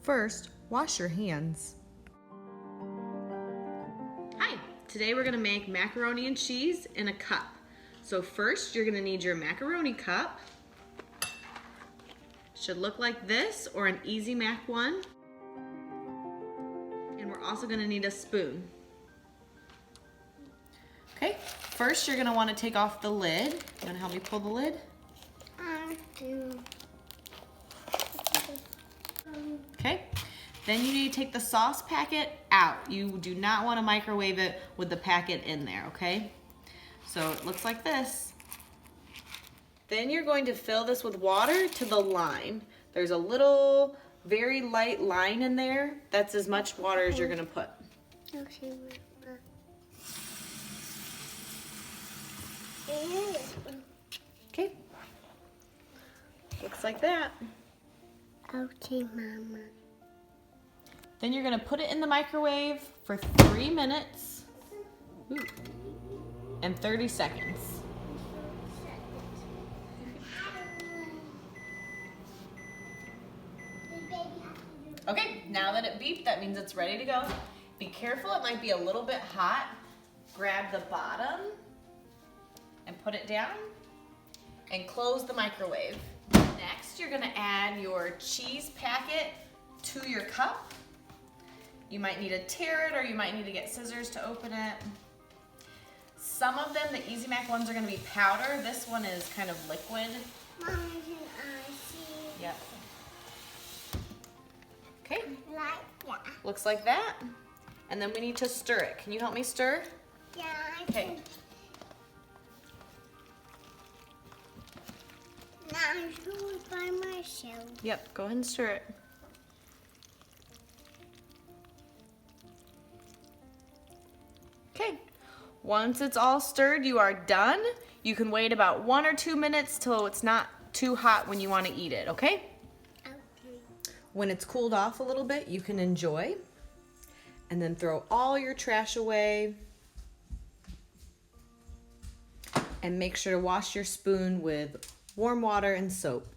first, wash your hands. Hi, today we're gonna make macaroni and cheese in a cup. So first, you're gonna need your macaroni cup. Should look like this, or an Easy Mac one. And we're also gonna need a spoon. Okay, first you're gonna wanna take off the lid. You wanna help me pull the lid? I do. Okay, then you need to take the sauce packet out. You do not wanna microwave it with the packet in there, okay? So it looks like this. Then you're going to fill this with water to the line. There's a little, very light line in there. That's as much water as you're gonna put. Okay. Looks like that. Okay, Mama. Then you're gonna put it in the microwave for 3 minutes and 30 seconds. Okay, now that it beeped, that means it's ready to go. Be careful, it might be a little bit hot. Grab the bottom and put it down and close the microwave. Next, you're gonna add your cheese packet to your cup. You might need to tear it, or you might need to get scissors to open it. Some of them, the Easy Mac ones, are gonna be powder. This one is kind of liquid. Mama, can I see? Yep. Okay, Like that. looks like that. And then we need to stir it. Can you help me stir? Yeah, I Okay. can. Now I'm doing it by myself. Yep, go ahead and stir it. Okay, once it's all stirred, you are done. You can wait about 1 or 2 minutes till it's not too hot when you want to eat it, okay? Okay. When it's cooled off a little bit, you can enjoy. And then throw all your trash away. And make sure to wash your spoon with warm water and soap.